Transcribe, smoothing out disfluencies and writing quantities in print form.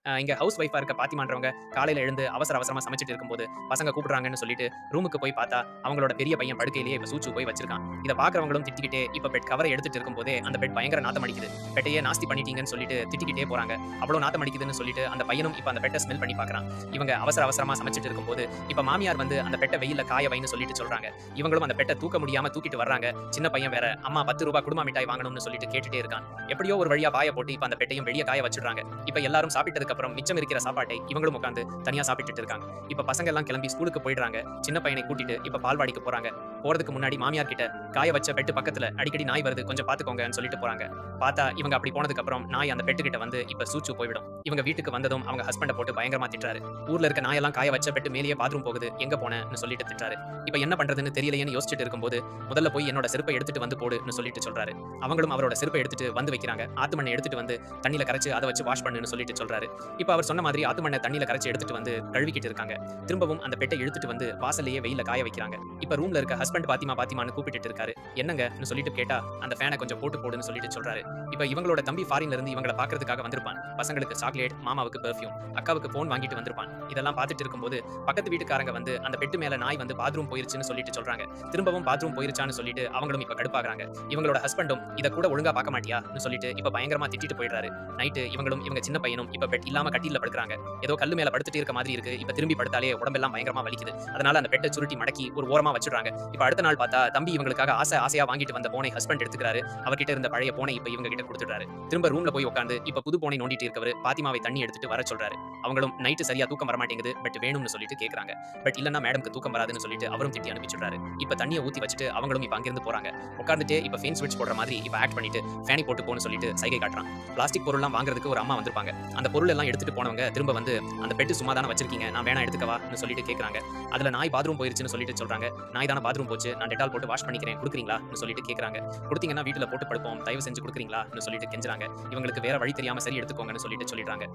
இங்க ஹவுஸ் ஒய்ஃபா இருக்க பாத்திமான்றவங்க காலையில எழுந்து அவசர அவசரமா சமைச்சுட்டு இருக்கும்போது பசங்க கூப்பிடுறாங்கன்னு சொல்லிட்டு ரூமுக்கு போய் பார்த்தா அவங்களோட பெரிய பையன் படுக்கையிலேயே இப்ப சூச்சு போய் வச்சிருக்கான். இத பார்க்கறவங்களும் திட்டிக்கிட்டே இப்ப பெட் கவரை எடுத்துட்டு இருக்கும்போதே அந்த பெட் பயங்கர நாத்தம் அடிக்குது. பெட்டையே நாஸ்தி பண்ணிட்டீங்கன்னு சொல்லிட்டு திட்டிக்கிட்டே போறாங்க. அவ்வளவு நாத்தம் அடிக்குதுன்னு சொல்லிட்டு அந்த பையனும் இப்ப அந்த பெட்ட ஸ்மெல் பண்ணி பார்க்கறான். இவங்க அவசர அவசரமா சமைச்சிட்டு இருக்கும்போது இப்ப மாமியார் வந்து அந்த பெட்ட வெயில்ல காய வைன்னு சொல்லிட்டு சொல்றாங்க. இவங்களும் அந்த பெட்ட தூக்க முடியாம தூக்கிட்டு வர்றாங்க. சின்ன பையன் வேற அம்மா ₹10 குடுமா மிட்டாய் வாங்கணும்னு சொல்லிட்டு கேட்டுட்டே இருக்கான். எப்படியோ ஒரு வழியா பாய போட்டு இப்ப அந்த பெட்டையும் வெளிய காய வச்சிடுறாங்க. இப்ப எல்லாரும் சாப்பிட்டதுக்கு அப்புறம் மிச்சம் இருக்கிற சாப்பாட்டை இவங்களும் உட்கார்ந்து தனியா சாப்பிட்டுட்டு இருக்காங்க. இப்ப பசங்க எல்லாம் கிளம்பி ஸ்கூலுக்கு போயிடுறாங்க. சின்ன பையனை கூட்டிட்டு இப்ப பால்வாடிக்கு போறாங்க. போறதுக்கு முன்னாடி மாமியார் கிட்ட காய வச்ச பெட்டு பக்கத்துல அடிக்கடி நாய் வருது கொஞ்சம் பாத்துக்கோங்கன்னு சொல்லிட்டு போறாங்க. பார்த்தா இவங்க அப்படி போனதுக்கு அப்புறம் நாய் அந்த பெட்டு கிட்ட வந்து இப்ப சூச்சு போய்விடும். இவங்க வீட்டுக்கு வந்ததும் அவங்க ஹஸ்பண்ட போட்டு பயங்கரமா திட்டுறாரு. ஊர்ல இருக்க நாயெல்லாம் காய வச்ச பெட்டு மேலேயே பாத்ரூம் போகுது எங்க போனன்னு சொல்லிட்டு திட்டுறாரு. இப்ப என்ன பண்றதுன்னு தெரியலையேன்னு யோசிச்சுட்டு இருக்கும்போது முதல்ல போய் என்னோட செருப்பை எடுத்துட்டு வந்து போடுன்னு சொல்லிட்டு சொல்றாரு. அவங்களும் அவரோட செருப்பை எடுத்துட்டு வந்து வைக்கிறாங்க. ஆத்து மண்ணை எடுத்துட்டு வந்து தண்ணியில கரைச்சு அதை வச்சு வாஷ் பண்ணுன்னு சொல்லிட்டு சொல்றாரு. இப்ப அவர் சொன்ன மாதிரி ஆத்து மண்ணை தண்ணியில கரைச்சு எடுத்துட்டு வந்து கழுவிக்கிட்டு இருக்காங்க. திரும்பவும் அந்த பெட்டை இழுத்துட்டு வந்து வாசல்லையே வெயில்ல காய வைக்கிறாங்க. இப்ப ரூம்ல இருக்க ஹஸ்பண்ட் பாத்திமான்னு கூப்பிட்டு இருக்காரு. என்னங்கன்னு சொல்லிட்டு கேட்டா அந்த ஃபேனை கொஞ்சம் போட்டு போடுன்னு சொல்லிட்டு சொல்றாரு. இப்ப இவங்களோட தம்பி ஃபாரின்ல இருந்து இவங்கள பாக்குறதுக்காக வந்திருப்பான். பசங்களுக்கு சாக்லேட், மாமாவுக்கு பெர்ஃப்யூம், அக்காவுக்கு போன் வாங்கிட்டு வந்திருப்பான். இதெல்லாம் பார்த்துட்டு இருக்கும்போது பக்கத்து வீட்டுக்காரங்க வந்து அந்த பெட்டு மேல நாய் வந்து பாத்ரூம் போயிருச்சுன்னு சொல்லிட்டு சொல்றாங்க. திரும்பவும் பாத்ரூம் போயிருச்சான்னு சொல்லிட்டு அவங்களும் இப்ப கடுப்பாகுறாங்க. இவங்களோட ஹஸ்பண்டும் இத கூட ஒழுங்கா பார்க்க மாட்டியான்னு சொல்லிட்டு இப்ப பயங்கரமா திட்டிட்டு போயிடுறாரு. நைட்டு இவங்களும் இவங்க சின்ன பையனும் இப்ப பெட் இல்லாம கட்டில்ல படுக்குறாங்க. ஏதோ கல்லு மேல படுத்துட்டு இருக்க மாதிரி இருக்கு. இப்ப திரும்பி படுத்தாலே உடம்பெல்லாம் பயங்கரமா வலிக்குது. அதனால அந்த பெட்டை சுருட்டி மடக்கி ஒரு ஓரமா வச்சிடுறாங்க. இப்ப அடுத்த நாள் பார்த்தா தம்பி இவங்களுக்காக ஆசையா வாங்கிட்டு வந்த போனை ஹஸ்பண்ட் எடுத்துக்கிறாரு. அவர்கிட்ட இருந்த பழைய போனை இப்ப இவங்க கிட்ட கொடுத்துடுறாரு. திரும்ப ரூம்ல போய் உட்கார்ந்து இப்ப புது போனை நோண்டிட்டு இருக்கவரு பாத்திமாவை தண்ணி எடுத்துட்டு வர சொல்றாரு. அவங்களும் நைட்டு சரியா தூக்கம் வர மாட்டேங்குது பட் வேணும்னு சொல்லிட்டு கேக்குறாங்க. பட் இல்லன்னா மேடம்க்கு தூக்கம் வராதுன்னு சொல்லிட்டு அவரும் திட்டி அனுப்பிச்சுடுறாரு. இப்ப தண்ணியை ஊத்தி வச்சுட்டு அவங்களும் இப்ப அங்கிருந்து போறாங்க. உட்கார்ந்துட்டு இப்ப ஃபேன் ஸ்விட்ச் போடுற மாதிரி இப்ப ஆக்ட் பண்ணிட்டு ஃபேனி போட்டு போன்னு சொல்லிட்டு சைகை காட்டுறான். பிளாஸ்டிக் பொருள்லாம் வாங்குறதுக்கு ஒரு அம்மா வந்திருப்பாங்க. அந்த பொருள் எல்லாம் எடுத்துட்டு போனவங்க திரும்ப வந்து அந்த பெட் சும்மா தான வச்சிருக்கீங்க நான் வேணா எடுத்துக்கவான்னு சொல்லிட்டு கேக்குறாங்க. அதுல நாய் பாத்ரூம் போயிருச்சுன்னு சொல்லிட்டு சொல்றாங்க. நாய் தான பாத்ரூம் போச்சு நான் டெட்டால் போட்டு வாஷ் பண்ணிக்கிறேன் குடுக்குறீங்களான்னு சொல்லிட்டு கேக்குறாங்க. கொடுத்தீங்கன்னா வீட்டுல போட்டு படுப்போம் தயவு செஞ்சு குடுக்குறீங்களான்னு சொல்லிட்டு கெஞ்சுறாங்க. இவங்களுக்கு வேற வழி தெரியாம சரி எடுத்துக்கோங்கன்னு சொல்லிட்டு சொல்லிடுறாங்க.